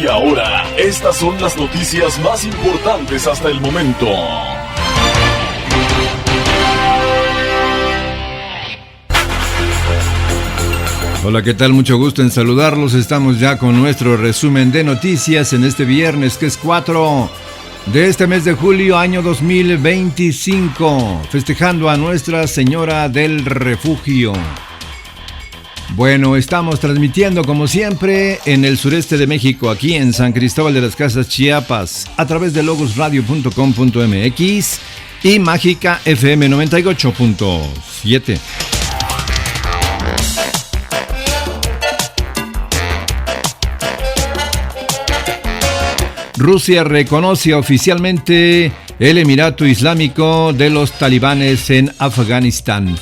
Y ahora, estas son las noticias más importantes hasta el momento. Hola, ¿qué tal? Mucho gusto en saludarlos. Estamos ya con nuestro resumen de noticias en este viernes, que es 4 de este mes de julio, año 2025, festejando a Nuestra Señora del Refugio. Bueno, estamos transmitiendo como siempre en el sureste de México, aquí en San Cristóbal de las Casas, Chiapas, a través de logosradio.com.mx y Mágica FM 98.7. Rusia reconoce oficialmente el Emirato Islámico de los talibanes en Afganistán.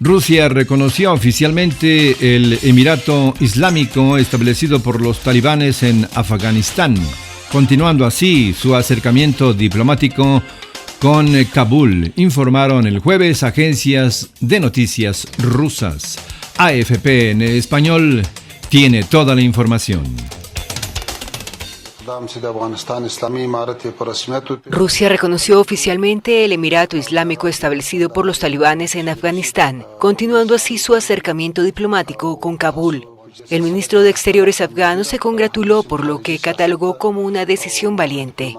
Rusia reconoció oficialmente el Emirato Islámico establecido por los talibanes en Afganistán, continuando así su acercamiento diplomático con Kabul, informaron el jueves agencias de noticias rusas. AFP en español tiene toda la información. Rusia reconoció oficialmente el Emirato Islámico establecido por los talibanes en Afganistán, continuando así su acercamiento diplomático con Kabul. El ministro de Exteriores afgano se congratuló por lo que catalogó como una decisión valiente.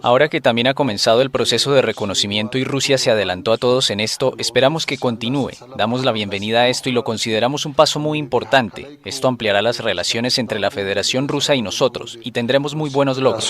Ahora que también ha comenzado el proceso de reconocimiento y Rusia se adelantó a todos en esto, esperamos que continúe. Damos la bienvenida a esto y lo consideramos un paso muy importante. Esto ampliará las relaciones entre la Federación Rusa y nosotros y tendremos muy buenos logros.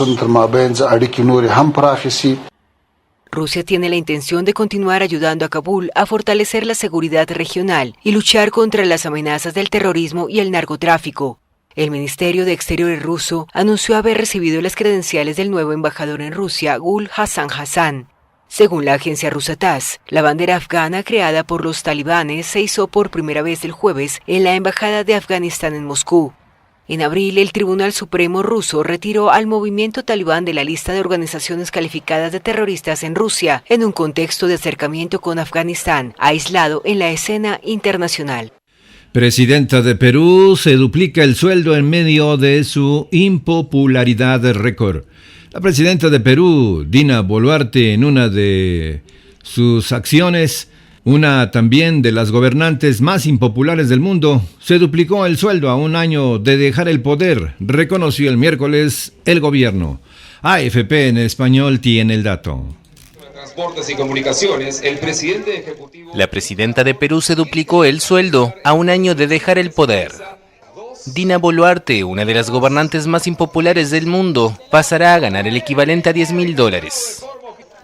Rusia tiene la intención de continuar ayudando a Kabul a fortalecer la seguridad regional y luchar contra las amenazas del terrorismo y el narcotráfico. El Ministerio de Exteriores ruso anunció haber recibido las credenciales del nuevo embajador en Rusia, Gul Hassan Hassan. Según la agencia rusa TASS, la bandera afgana creada por los talibanes se izó por primera vez el jueves en la Embajada de Afganistán en Moscú. En abril, el Tribunal Supremo ruso retiró al movimiento talibán de la lista de organizaciones calificadas de terroristas en Rusia, en un contexto de acercamiento con Afganistán, aislado en la escena internacional. Presidenta de Perú se duplica el sueldo en medio de su impopularidad récord. La presidenta de Perú, Dina Boluarte, en una de sus acciones, una también de las gobernantes más impopulares del mundo, se duplicó el sueldo a un año de dejar el poder, reconoció el miércoles el gobierno. AFP en español tiene el dato. Transportes y Comunicaciones, el presidente ejecutivo... La presidenta de Perú se duplicó el sueldo a un año de dejar el poder. Dina Boluarte, una de las gobernantes más impopulares del mundo, pasará a ganar el equivalente a $10,000.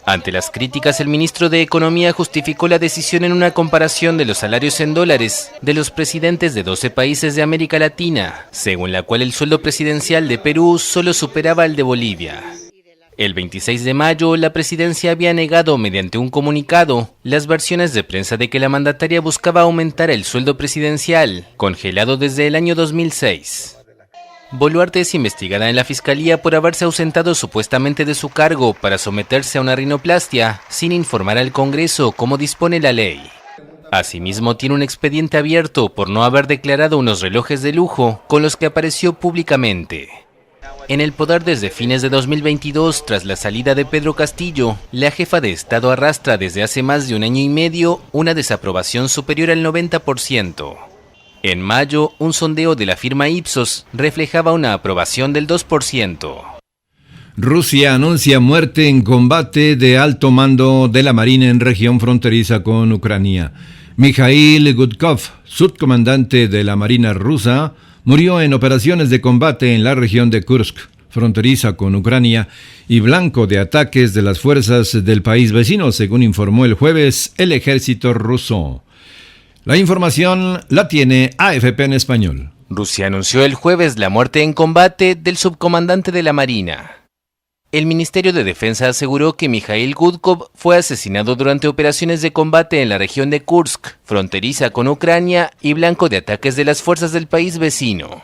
Ante las críticas, el ministro de Economía justificó la decisión en una comparación de los salarios en dólares de los presidentes de 12 países de América Latina, según la cual el sueldo presidencial de Perú solo superaba el de Bolivia. El 26 de mayo, la presidencia había negado mediante un comunicado las versiones de prensa de que la mandataria buscaba aumentar el sueldo presidencial, congelado desde el año 2006. Boluarte es investigada en la Fiscalía por haberse ausentado supuestamente de su cargo para someterse a una rinoplastia sin informar al Congreso como dispone la ley. Asimismo, tiene un expediente abierto por no haber declarado unos relojes de lujo con los que apareció públicamente. En el poder desde fines de 2022, tras la salida de Pedro Castillo, la jefa de Estado arrastra desde hace más de un año y medio una desaprobación superior al 90%. En mayo, un sondeo de la firma Ipsos reflejaba una aprobación del 2%. Rusia anuncia muerte en combate de alto mando de la Marina en región fronteriza con Ucrania. Mikhail Gudkov, subcomandante de la Marina rusa, murió en operaciones de combate en la región de Kursk, fronteriza con Ucrania, y blanco de ataques de las fuerzas del país vecino, según informó el jueves el ejército ruso. La información la tiene AFP en español. Rusia anunció el jueves la muerte en combate del subcomandante de la Marina. El Ministerio de Defensa aseguró que Mikhail Gudkov fue asesinado durante operaciones de combate en la región de Kursk, fronteriza con Ucrania y blanco de ataques de las fuerzas del país vecino.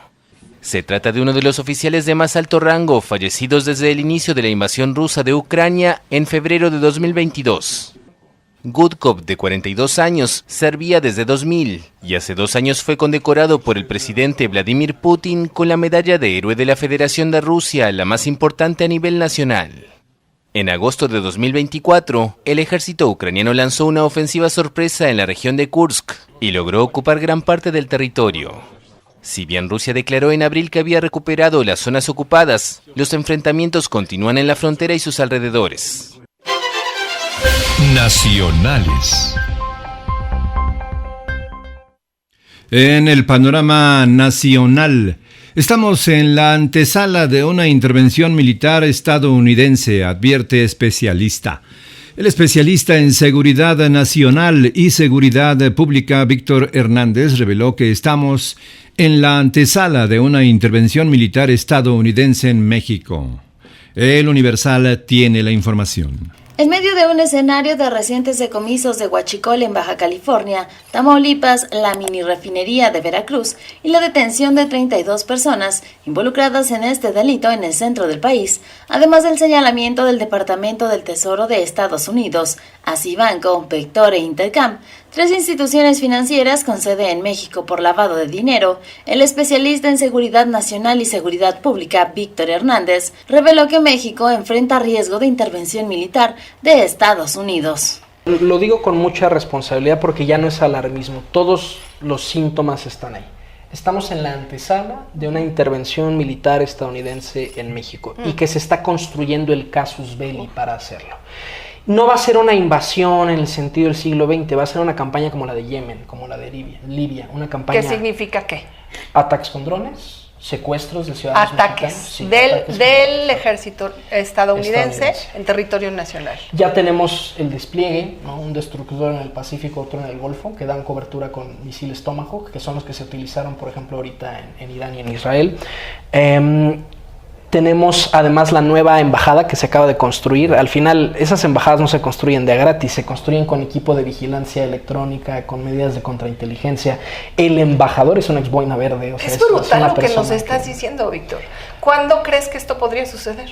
Se trata de uno de los oficiales de más alto rango fallecidos desde el inicio de la invasión rusa de Ucrania en febrero de 2022. Gudkov, de 42 años, servía desde 2000 y hace 2 años fue condecorado por el presidente Vladimir Putin con la medalla de héroe de la Federación de Rusia, la más importante a nivel nacional. En agosto de 2024, el ejército ucraniano lanzó una ofensiva sorpresa en la región de Kursk y logró ocupar gran parte del territorio. Si bien Rusia declaró en abril que había recuperado las zonas ocupadas, los enfrentamientos continúan en la frontera y sus alrededores. Nacionales. En el panorama nacional, estamos en la antesala de una intervención militar estadounidense, advierte especialista. El especialista en seguridad nacional y seguridad pública, Víctor Hernández, reveló que estamos en la antesala de una intervención militar estadounidense en México. El Universal tiene la información. En medio de un escenario de recientes decomisos de Huachicol en Baja California, Tamaulipas, la mini refinería de Veracruz y la detención de 32 personas involucradas en este delito en el centro del país, además del señalamiento del Departamento del Tesoro de Estados Unidos, Asibanco, Vector e Intercam, 3 instituciones financieras con sede en México por lavado de dinero, el especialista en seguridad nacional y seguridad pública, Víctor Hernández, reveló que México enfrenta riesgo de intervención militar de Estados Unidos. Lo digo con mucha responsabilidad porque ya no es alarmismo, todos los síntomas están ahí. Estamos en la antesala de una intervención militar estadounidense en México y que se está construyendo el casus belli para hacerlo. No va a ser una invasión en el sentido del siglo XX, va a ser una campaña como la de Yemen, como la de Libia, una campaña... ¿Qué significa qué? Ataques con drones, secuestros de ciudadanos ataques, sí, del ejército estadounidense en territorio nacional. Ya tenemos el despliegue, ¿no? Un destructor en el Pacífico, otro en el Golfo, que dan cobertura con misiles Tomahawk, que son los que se utilizaron, por ejemplo, ahorita en Irán y en Israel. Tenemos además la nueva embajada que se acaba de construir. Al final, esas embajadas no se construyen de a gratis, se construyen con equipo de vigilancia electrónica, con medidas de contrainteligencia. El embajador es un ex boina verde. O sea, es brutal lo que nos estás diciendo, Víctor. ¿Cuándo crees que esto podría suceder?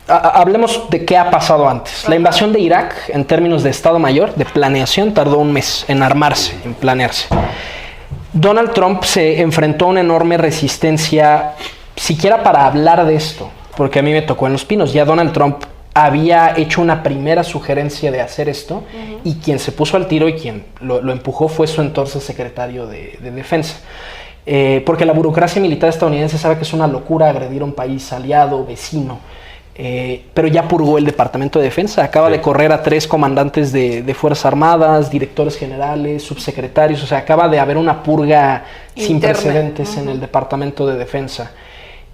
Hablemos de qué ha pasado antes. La invasión de Irak, en términos de Estado Mayor, de planeación, tardó un mes en armarse, en planearse. Donald Trump se enfrentó a una enorme resistencia, siquiera para hablar de esto, porque a mí me tocó en Los Pinos. Ya Donald Trump había hecho una primera sugerencia de hacer esto, y quien se puso al tiro y quien lo empujó fue su entonces secretario de Defensa. Porque la burocracia militar estadounidense sabe que es una locura agredir a un país aliado, vecino. Pero ya purgó el Departamento de Defensa, acaba de correr a 3 comandantes de Fuerzas Armadas, directores generales, subsecretarios, o sea, acaba de haber una purga sin precedentes en el Departamento de Defensa.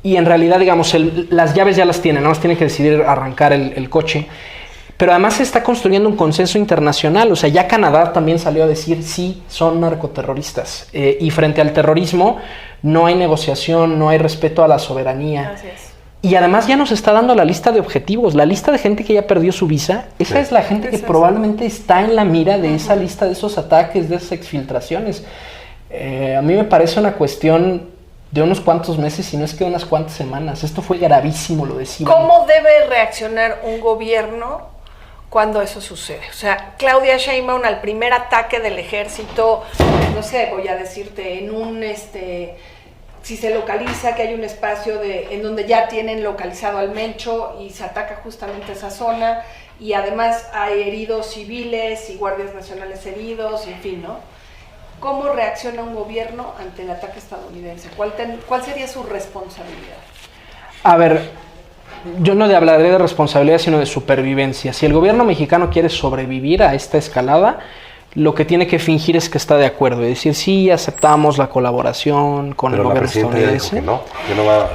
Y en realidad, digamos, las llaves ya las tiene, nada más tiene que decidir arrancar el coche. Pero además se está construyendo un consenso internacional, o sea, ya Canadá también salió a decir sí, son narcoterroristas. Y frente al terrorismo no hay negociación, no hay respeto a la soberanía. Así es. Y además ya nos está dando la lista de objetivos, la lista de gente que ya perdió su visa. Esa es la gente que probablemente está en la mira de esa lista, de esos ataques, de esas exfiltraciones. A mí me parece una cuestión de unos cuantos meses, si no es que unas cuantas semanas. Esto fue gravísimo, lo decía. ¿Cómo debe reaccionar un gobierno cuando eso sucede? O sea, Claudia Sheinbaum al primer ataque del ejército, no sé, voy a decirte, en un... si se localiza que hay un espacio en donde ya tienen localizado al Mencho y se ataca justamente esa zona, y además hay heridos civiles y guardias nacionales heridos, en fin, ¿no? ¿Cómo reacciona un gobierno ante el ataque estadounidense? ¿Cuál sería su responsabilidad? A ver, yo no hablaré de responsabilidad, sino de supervivencia. Si el gobierno mexicano quiere sobrevivir a esta escalada, lo que tiene que fingir es que está de acuerdo y decir sí, aceptamos la colaboración con el gobierno estadounidense.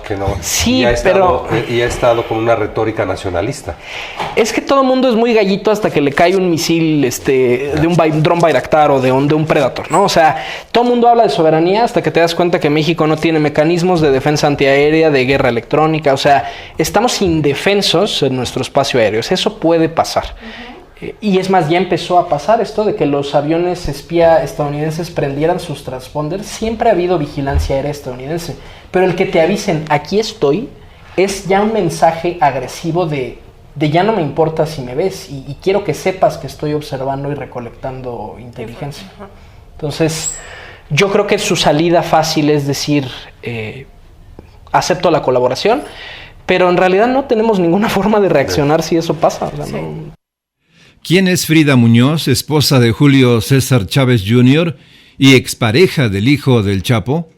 Que no. Sí, y ha estado con una retórica nacionalista. Es que todo el mundo es muy gallito hasta que le cae un misil de un dron Bayraktar o de un Predator, ¿no? O sea, todo el mundo habla de soberanía hasta que te das cuenta que México no tiene mecanismos de defensa antiaérea, de guerra electrónica. O sea, estamos indefensos en nuestro espacio aéreo. Eso puede pasar. Y es más, ya empezó a pasar esto de que los aviones espía estadounidenses prendieran sus transponders. Siempre ha habido vigilancia aérea estadounidense, pero el que te avisen, aquí estoy, es ya un mensaje agresivo de de ya no me importa si me ves y quiero que sepas que estoy observando y recolectando inteligencia. Entonces, yo creo que su salida fácil es decir, acepto la colaboración, pero en realidad no tenemos ninguna forma de reaccionar si eso pasa. O sea, no. ¿Quién es Frida Muñoz, esposa de Julio César Chávez Jr. y expareja del hijo del Chapo?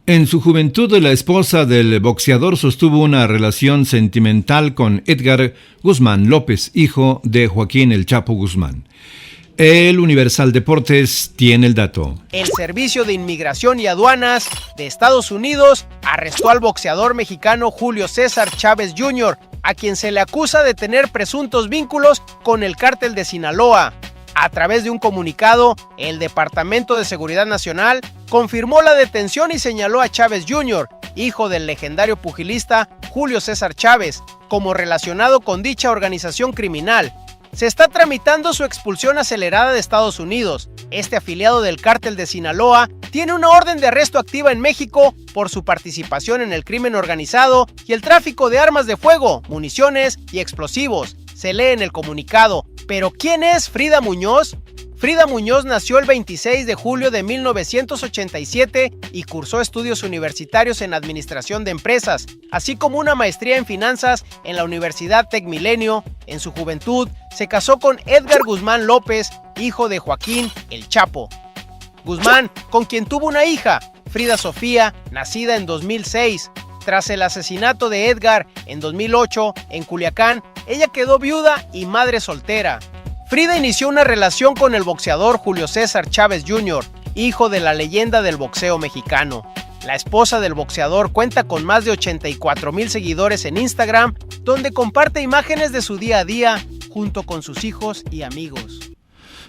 En su juventud, la esposa del boxeador sostuvo una relación sentimental con Edgar Guzmán López, hijo de Joaquín El Chapo Guzmán. El Universal Deportes tiene el dato. El Servicio de Inmigración y Aduanas de Estados Unidos arrestó al boxeador mexicano Julio César Chávez Jr., a quien se le acusa de tener presuntos vínculos con el cártel de Sinaloa. A través de un comunicado, el Departamento de Seguridad Nacional confirmó la detención y señaló a Chávez Jr., hijo del legendario pugilista Julio César Chávez, como relacionado con dicha organización criminal. Se está tramitando su expulsión acelerada de Estados Unidos. Este afiliado del cártel de Sinaloa tiene una orden de arresto activa en México por su participación en el crimen organizado y el tráfico de armas de fuego, municiones y explosivos. Se lee en el comunicado. ¿Pero quién es Frida Muñoz? Frida Muñoz nació el 26 de julio de 1987 y cursó estudios universitarios en Administración de Empresas, así como una maestría en Finanzas en la Universidad Tec Milenio. En su juventud, se casó con Edgar Guzmán López, hijo de Joaquín El Chapo Guzmán, con quien tuvo una hija, Frida Sofía, nacida en 2006. Tras el asesinato de Edgar en 2008 en Culiacán, ella quedó viuda y madre soltera. Frida inició una relación con el boxeador Julio César Chávez Jr., hijo de la leyenda del boxeo mexicano. La esposa del boxeador cuenta con más de 84,000 seguidores en Instagram, donde comparte imágenes de su día a día junto con sus hijos y amigos.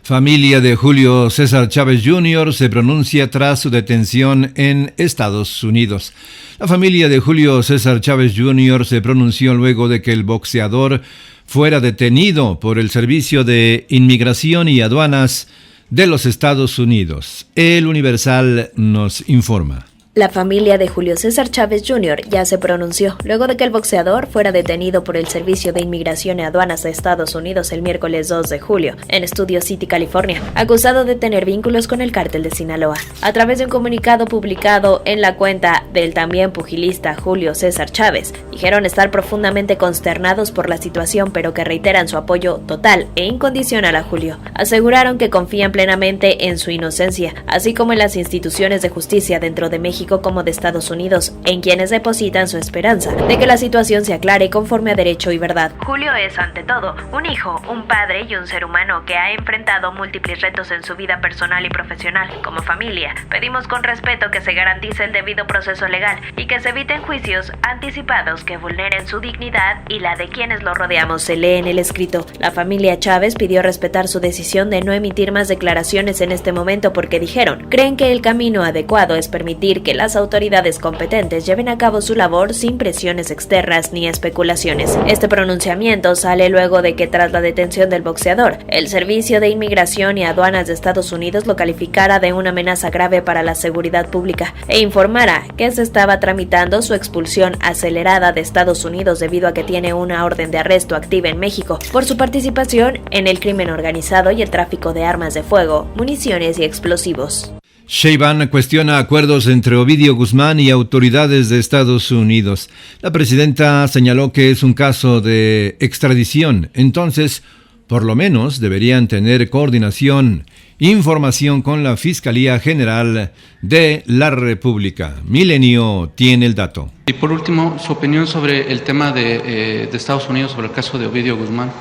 Familia de Julio César Chávez Jr. se pronuncia tras su detención en Estados Unidos. La familia de Julio César Chávez Jr. se pronunció luego de que el boxeador fuera detenido por el Servicio de Inmigración y Aduanas de los Estados Unidos. El Universal nos informa. La familia de Julio César Chávez Jr. ya se pronunció luego de que el boxeador fuera detenido por el Servicio de Inmigración y Aduanas de Estados Unidos el miércoles 2 de julio en Studio City, California, acusado de tener vínculos con el cártel de Sinaloa. A través de un comunicado publicado en la cuenta del también pugilista Julio César Chávez, dijeron estar profundamente consternados por la situación, pero que reiteran su apoyo total e incondicional a Julio. Aseguraron que confían plenamente en su inocencia, así como en las instituciones de justicia dentro de México como de Estados Unidos, en quienes depositan su esperanza de que la situación se aclare conforme a derecho y verdad. Julio es, ante todo, un hijo, un padre y un ser humano que ha enfrentado múltiples retos en su vida personal y profesional. Como familia, pedimos con respeto que se garantice el debido proceso legal y que se eviten juicios anticipados que vulneren su dignidad y la de quienes lo rodeamos, se lee en el escrito. La familia Chávez pidió respetar su decisión de no emitir más declaraciones en este momento porque dijeron, creen que el camino adecuado es permitir que las autoridades competentes lleven a cabo su labor sin presiones externas ni especulaciones. Este pronunciamiento sale luego de que tras la detención del boxeador, el Servicio de Inmigración y Aduanas de Estados Unidos lo calificara de una amenaza grave para la seguridad pública e informara que se estaba tramitando su expulsión acelerada de Estados Unidos debido a que tiene una orden de arresto activa en México por su participación en el crimen organizado y el tráfico de armas de fuego, municiones y explosivos. Sheinbaum cuestiona acuerdos entre Ovidio Guzmán y autoridades de Estados Unidos. La presidenta señaló que es un caso de extradición, entonces, por lo menos, deberían tener coordinación, información con la Fiscalía General de la República. Milenio tiene el dato. Y por último, su opinión sobre el tema de Estados Unidos, sobre el caso de Ovidio Guzmán.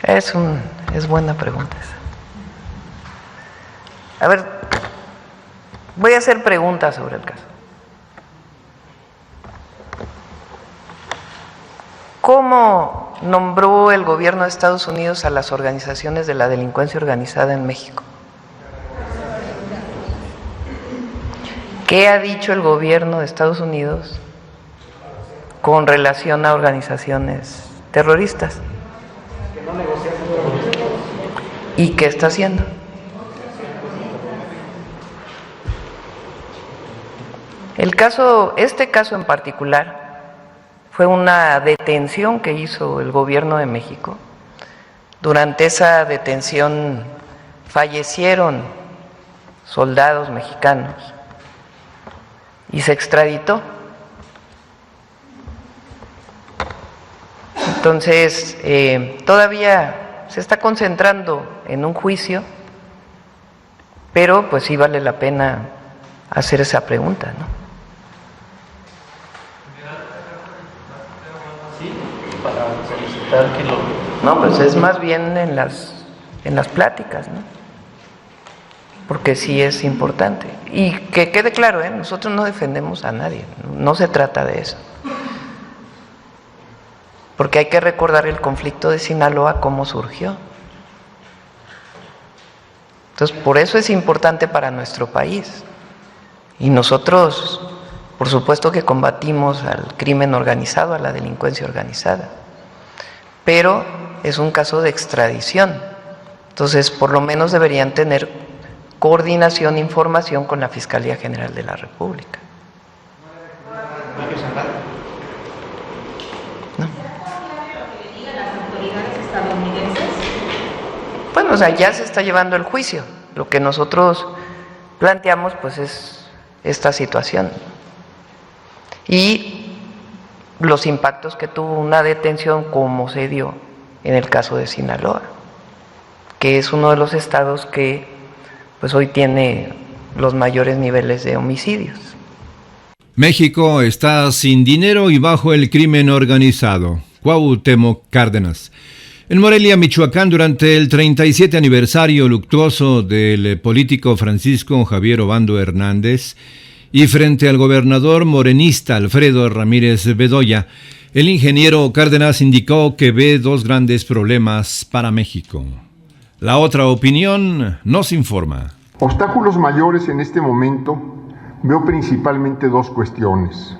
Es buena pregunta esa. A ver, voy a hacer preguntas sobre el caso. ¿Cómo nombró el gobierno de Estados Unidos a las organizaciones de la delincuencia organizada en México? ¿Qué ha dicho el gobierno de Estados Unidos con relación a organizaciones terroristas? ¿Y qué está haciendo? Este caso en particular fue una detención que hizo el gobierno de México. Durante esa detención fallecieron soldados mexicanos y se extraditó. Entonces, todavía se está concentrando en un juicio, pero pues sí vale la pena hacer esa pregunta, ¿no? Sí, para solicitar que lo... No, pues es más bien en las pláticas, ¿no? Porque sí es importante. Y que quede claro, nosotros no defendemos a nadie, no se trata de eso. Porque hay que recordar el conflicto de Sinaloa, cómo surgió. Entonces, por eso es importante para nuestro país. Y nosotros, por supuesto que combatimos al crimen organizado, a la delincuencia organizada. Pero es un caso de extradición. Entonces, por lo menos deberían tener coordinación e información con la Fiscalía General de la República. Bueno, o sea, ya se está llevando el juicio. Lo que nosotros planteamos, pues, es esta situación. Y los impactos que tuvo una detención como se dio en el caso de Sinaloa, que es uno de los estados que, pues, hoy tiene los mayores niveles de homicidios. México está sin dinero y bajo el crimen organizado. Cuauhtémoc Cárdenas. En Morelia, Michoacán, durante el 37 aniversario luctuoso del político Francisco Javier Obando Hernández y frente al gobernador morenista Alfredo Ramírez Bedoya, el ingeniero Cárdenas indicó que ve dos grandes problemas para México. La otra opinión nos informa. Obstáculos mayores en este momento veo principalmente dos cuestiones.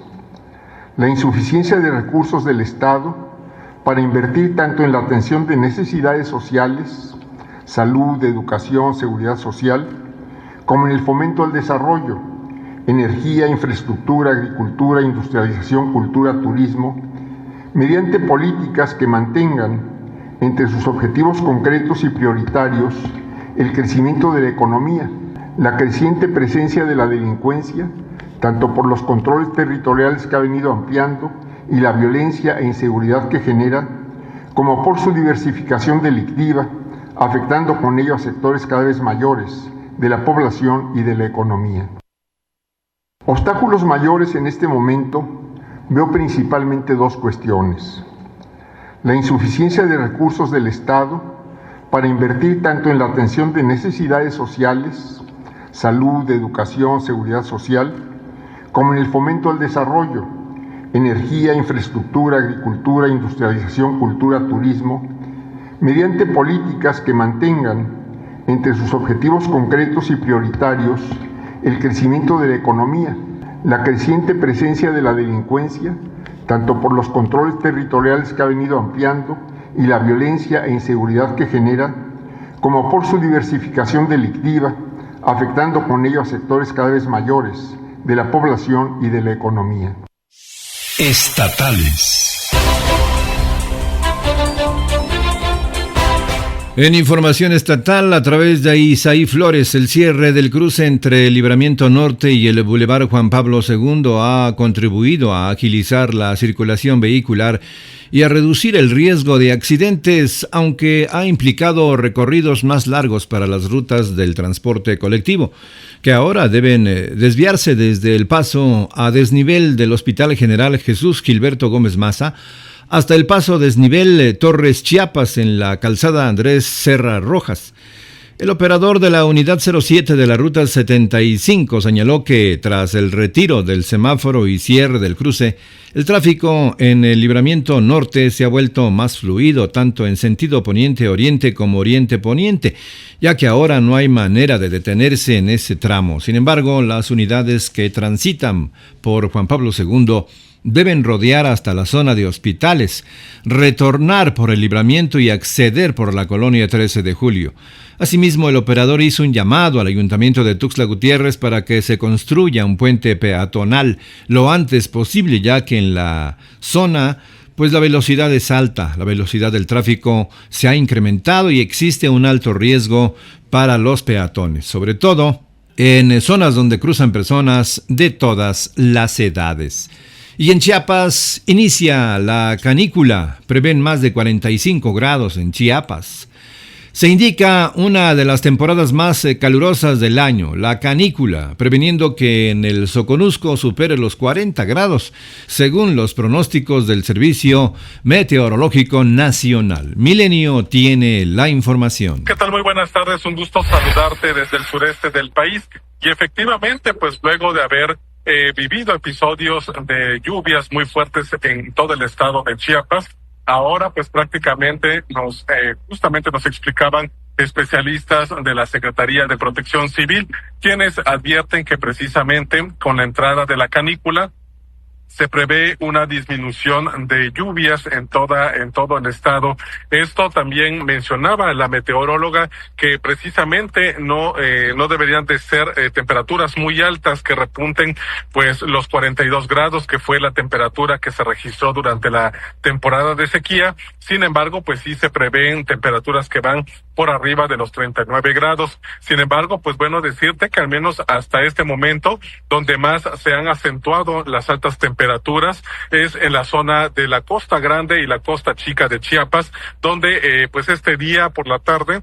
La insuficiencia de recursos del Estado para invertir tanto en la atención de necesidades sociales, salud, educación, seguridad social, como en el fomento al desarrollo, energía, infraestructura, agricultura, industrialización, cultura, turismo, mediante políticas que mantengan entre sus objetivos concretos y prioritarios el crecimiento de la economía, la creciente presencia de la delincuencia, tanto por los controles territoriales que ha venido ampliando y la violencia e inseguridad que genera, como por su diversificación delictiva, afectando con ello a sectores cada vez mayores de la población y de la economía. Obstáculos mayores en este momento veo principalmente dos cuestiones. La insuficiencia de recursos del Estado para invertir tanto en la atención de necesidades sociales, salud, educación, seguridad social, como en el fomento al desarrollo, energía, infraestructura, agricultura, industrialización, cultura, turismo, mediante políticas que mantengan entre sus objetivos concretos y prioritarios el crecimiento de la economía, la creciente presencia de la delincuencia, tanto por los controles territoriales que ha venido ampliando y la violencia e inseguridad que genera, como por su diversificación delictiva, afectando con ello a sectores cada vez mayores de la población y de la economía. Estatales. En información estatal, a través de Isaí Flores, el cierre del cruce entre el Libramiento Norte y el Boulevard Juan Pablo II ha contribuido a agilizar la circulación vehicular y a reducir el riesgo de accidentes, aunque ha implicado recorridos más largos para las rutas del transporte colectivo, que ahora deben desviarse desde el paso a desnivel del Hospital General Jesús Gilberto Gómez Maza hasta el paso desnivel Torres Chiapas en la calzada Andrés Serra Rojas. El operador de la Unidad 07 de la Ruta 75 señaló que tras el retiro del semáforo y cierre del cruce, el tráfico en el Libramiento Norte se ha vuelto más fluido tanto en sentido poniente-oriente como oriente-poniente, ya que ahora no hay manera de detenerse en ese tramo. Sin embargo, las unidades que transitan por Juan Pablo II deben rodear hasta la zona de hospitales, retornar por el Libramiento y acceder por la colonia 13 de Julio. Asimismo, el operador hizo un llamado al Ayuntamiento de Tuxtla Gutiérrez para que se construya un puente peatonal lo antes posible, ya que en la zona pues la velocidad es alta, la velocidad del tráfico se ha incrementado y existe un alto riesgo para los peatones, sobre todo en zonas donde cruzan personas de todas las edades. Y en Chiapas inicia la canícula, prevén más de 45 grados en Chiapas. Se indica una de las temporadas más calurosas del año, la canícula, previniendo que en el Soconusco supere los 40 grados, según los pronósticos del Servicio Meteorológico Nacional. Milenio tiene la información. ¿Qué tal? Muy buenas tardes, un gusto saludarte desde el sureste del país. Y efectivamente, pues luego de haber vivido episodios de lluvias muy fuertes en todo el estado de Chiapas, ahora pues prácticamente justamente nos explicaban especialistas de la Secretaría de Protección Civil, quienes advierten que precisamente con la entrada de la canícula se prevé una disminución de lluvias en todo el estado. Esto también mencionaba la meteoróloga, que precisamente no deberían de ser temperaturas muy altas que repunten pues los 42 grados, que fue la temperatura que se registró durante la temporada de sequía. Sin embargo, pues sí se prevén temperaturas que van por arriba de los 39 grados. Sin embargo, pues bueno, decirte que al menos hasta este momento, donde más se han acentuado las altas temperaturas es en la zona de la Costa Grande y la Costa Chica de Chiapas, donde pues este día por la tarde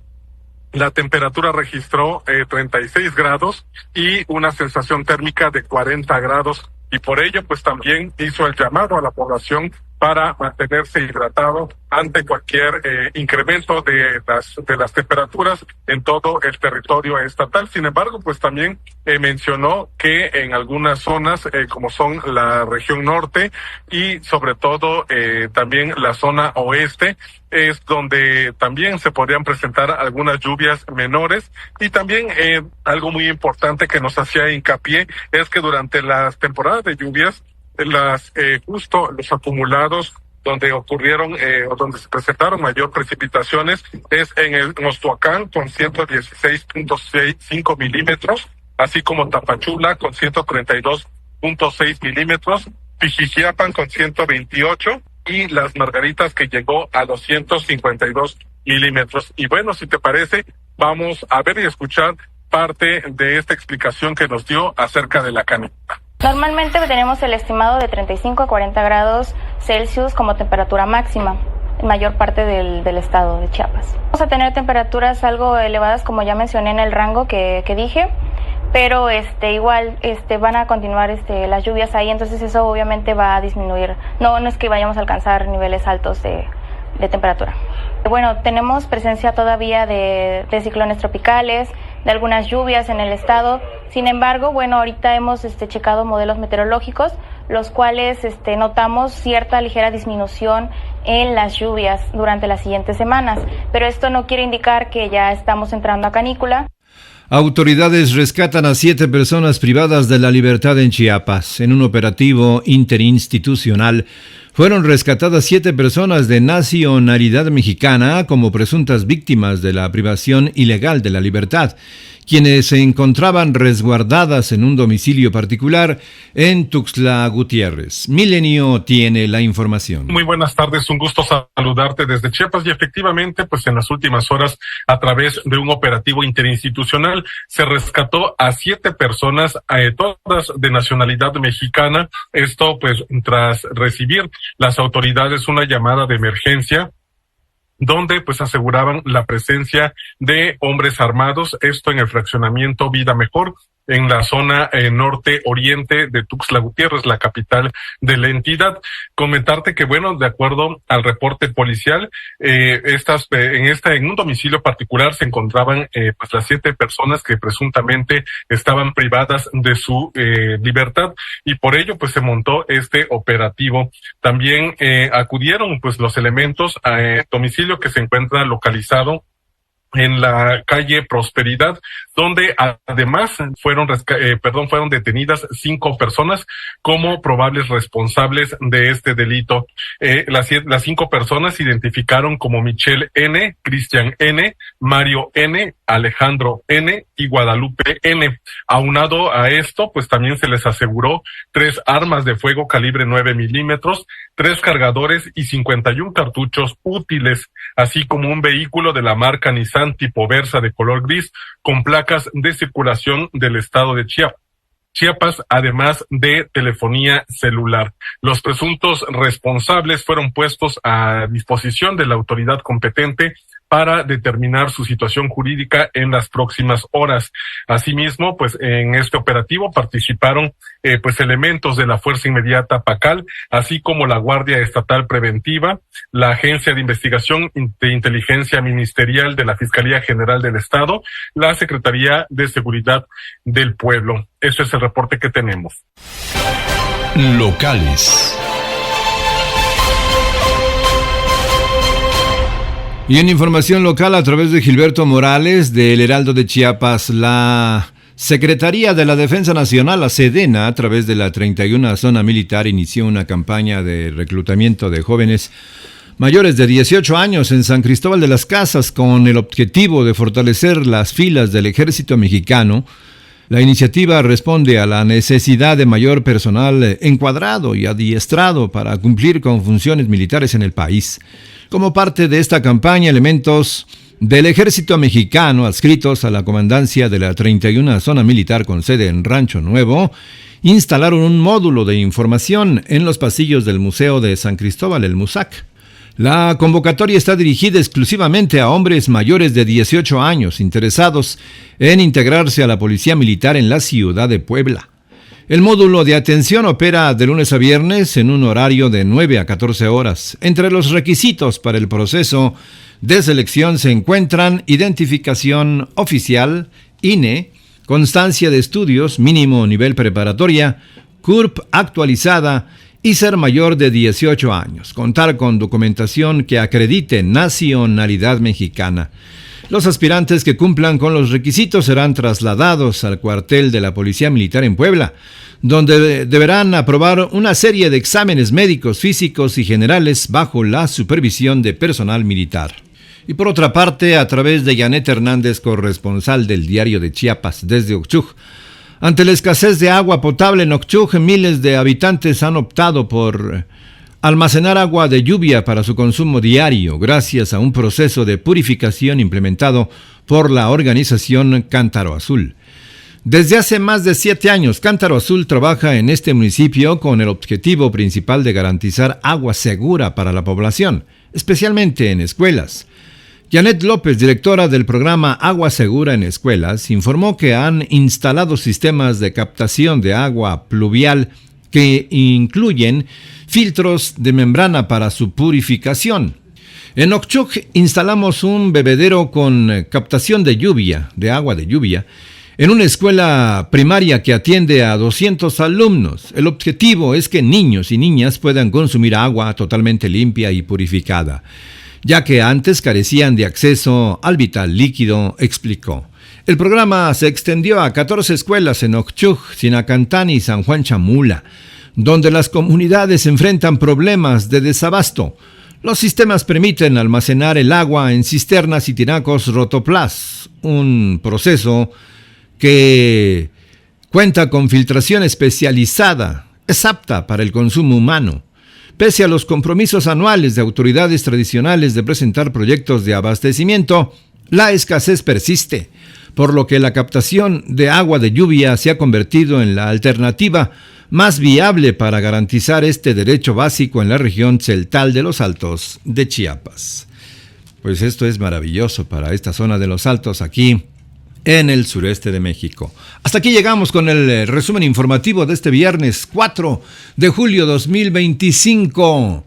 la temperatura registró 36 grados y una sensación térmica de 40 grados. Y por ello, pues también hizo el llamado a la población para mantenerse hidratado ante cualquier incremento de las temperaturas en todo el territorio estatal. Sin embargo, pues también mencionó que en algunas zonas, como son la región norte y sobre todo también la zona oeste, es donde también se podrían presentar algunas lluvias menores. Y también algo muy importante que nos hacía hincapié es que durante las temporadas de lluvias, justo los acumulados donde ocurrieron o donde se presentaron mayor precipitaciones es en el Mostuacán con 116.5 milímetros, así como Tapachula con 132.6 milímetros, Pijijiapan con 128 y Las Margaritas, que llegó a 252 milímetros. Y bueno, si te parece, vamos a ver y escuchar parte de esta explicación que nos dio acerca de la canícula. Normalmente tenemos el estimado de 35 a 40 grados Celsius como temperatura máxima en mayor parte del estado de Chiapas. Vamos a tener temperaturas algo elevadas, como ya mencioné en el rango que dije, pero igual van a continuar las lluvias ahí, entonces eso obviamente va a disminuir. No es que vayamos a alcanzar niveles altos de temperatura. Bueno, tenemos presencia todavía de ciclones tropicales, de algunas lluvias en el estado. Sin embargo, bueno, ahorita hemos checado modelos meteorológicos, los cuales notamos cierta ligera disminución en las lluvias durante las siguientes semanas, pero esto no quiere indicar que ya estamos entrando a canícula. Autoridades rescatan a 7 personas privadas de la libertad en Chiapas. En un operativo interinstitucional fueron rescatadas 7 personas de nacionalidad mexicana como presuntas víctimas de la privación ilegal de la libertad, quienes se encontraban resguardadas en un domicilio particular en Tuxtla Gutiérrez. Milenio tiene la información. Muy buenas tardes, un gusto saludarte desde Chiapas. Y efectivamente, pues en las últimas horas, a través de un operativo interinstitucional, se rescató a 7 personas, todas de nacionalidad mexicana. Esto pues tras recibir las autoridades una llamada de emergencia donde pues aseguraban la presencia de hombres armados, esto en el fraccionamiento Vida Mejor, en la zona norte-oriente de Tuxtla Gutiérrez, la capital de la entidad. Comentarte que, bueno, de acuerdo al reporte policial, en un domicilio particular se encontraban pues las 7 personas que presuntamente estaban privadas de su libertad, y por ello pues se montó este operativo. También acudieron pues los elementos a domicilio que se encuentra localizado en la calle Prosperidad, donde además fueron detenidas 5 personas como probables responsables de este delito. Las 5 personas se identificaron como Michelle N., Cristian N., Mario N., Alejandro N. y Guadalupe N. Aunado a esto, pues también se les aseguró 3 armas de fuego calibre 9 milímetros, 3 cargadores y 51 cartuchos útiles, así como un vehículo de la marca Nissan tipo Versa de color gris con placas de circulación del estado de Chiapas, además de telefonía celular. Los presuntos responsables fueron puestos a disposición de la autoridad competente para determinar su situación jurídica en las próximas horas. Asimismo, pues en este operativo participaron elementos de la Fuerza Inmediata PACAL, así como la Guardia Estatal Preventiva, la Agencia de Investigación de Inteligencia Ministerial de la Fiscalía General del Estado, la Secretaría de Seguridad del Pueblo. Ese es el reporte que tenemos. Locales. Y en información local, a través de Gilberto Morales, del Heraldo de Chiapas, la Secretaría de la Defensa Nacional, la SEDENA, a través de la 31 Zona Militar, inició una campaña de reclutamiento de jóvenes mayores de 18 años en San Cristóbal de las Casas, con el objetivo de fortalecer las filas del ejército mexicano. La iniciativa responde a la necesidad de mayor personal encuadrado y adiestrado para cumplir con funciones militares en el país. Como parte de esta campaña, elementos del ejército mexicano adscritos a la comandancia de la 31 Zona Militar con sede en Rancho Nuevo instalaron un módulo de información en los pasillos del Museo de San Cristóbal, el MUSAC. La convocatoria está dirigida exclusivamente a hombres mayores de 18 años interesados en integrarse a la Policía Militar en la ciudad de Puebla. El módulo de atención opera de lunes a viernes en un horario de 9 a 14 horas. Entre los requisitos para el proceso de selección se encuentran identificación oficial, INE, constancia de estudios, mínimo nivel preparatoria, CURP actualizada y ser mayor de 18 años, contar con documentación que acredite nacionalidad mexicana. Los aspirantes que cumplan con los requisitos serán trasladados al cuartel de la Policía Militar en Puebla, donde deberán aprobar una serie de exámenes médicos, físicos y generales bajo la supervisión de personal militar. Y por otra parte, a través de Janet Hernández, corresponsal del Diario de Chiapas desde Oxchuc, ante la escasez de agua potable en Oxchuc, miles de habitantes han optado por almacenar agua de lluvia para su consumo diario, gracias a un proceso de purificación implementado por la organización Cántaro Azul. Desde hace más de 7 años, Cántaro Azul trabaja en este municipio con el objetivo principal de garantizar agua segura para la población, especialmente en escuelas. Janet López, directora del programa Agua Segura en Escuelas, informó que han instalado sistemas de captación de agua pluvial que incluyen filtros de membrana para su purificación. En Oxchuc instalamos un bebedero con captación de agua de lluvia, en una escuela primaria que atiende a 200 alumnos. El objetivo es que niños y niñas puedan consumir agua totalmente limpia y purificada, ya que antes carecían de acceso al vital líquido, explicó. El programa se extendió a 14 escuelas en Oxchuc, Sinacantán y San Juan Chamula, donde las comunidades enfrentan problemas de desabasto. Los sistemas permiten almacenar el agua en cisternas y tinacos Rotoplas, un proceso que cuenta con filtración especializada, es apta para el consumo humano. Pese a los compromisos anuales de autoridades tradicionales de presentar proyectos de abastecimiento, la escasez persiste, por lo que la captación de agua de lluvia se ha convertido en la alternativa más viable para garantizar este derecho básico en la región celtal de los Altos de Chiapas. Pues esto es maravilloso para esta zona de los Altos aquí en el sureste de México. Hasta aquí llegamos con el resumen informativo de este viernes 4 de julio 2025.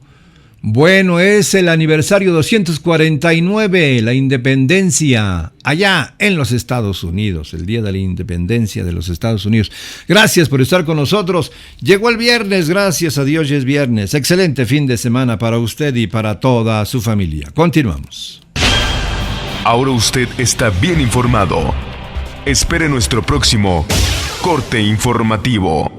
Bueno, es el aniversario 249, la independencia allá en los Estados Unidos, el día de la independencia de los Estados Unidos. Gracias por estar con nosotros. Llegó el viernes, gracias a Dios ya es viernes. Excelente fin de semana para usted y para toda su familia. Continuamos. Ahora usted está bien informado. Espere nuestro próximo corte informativo.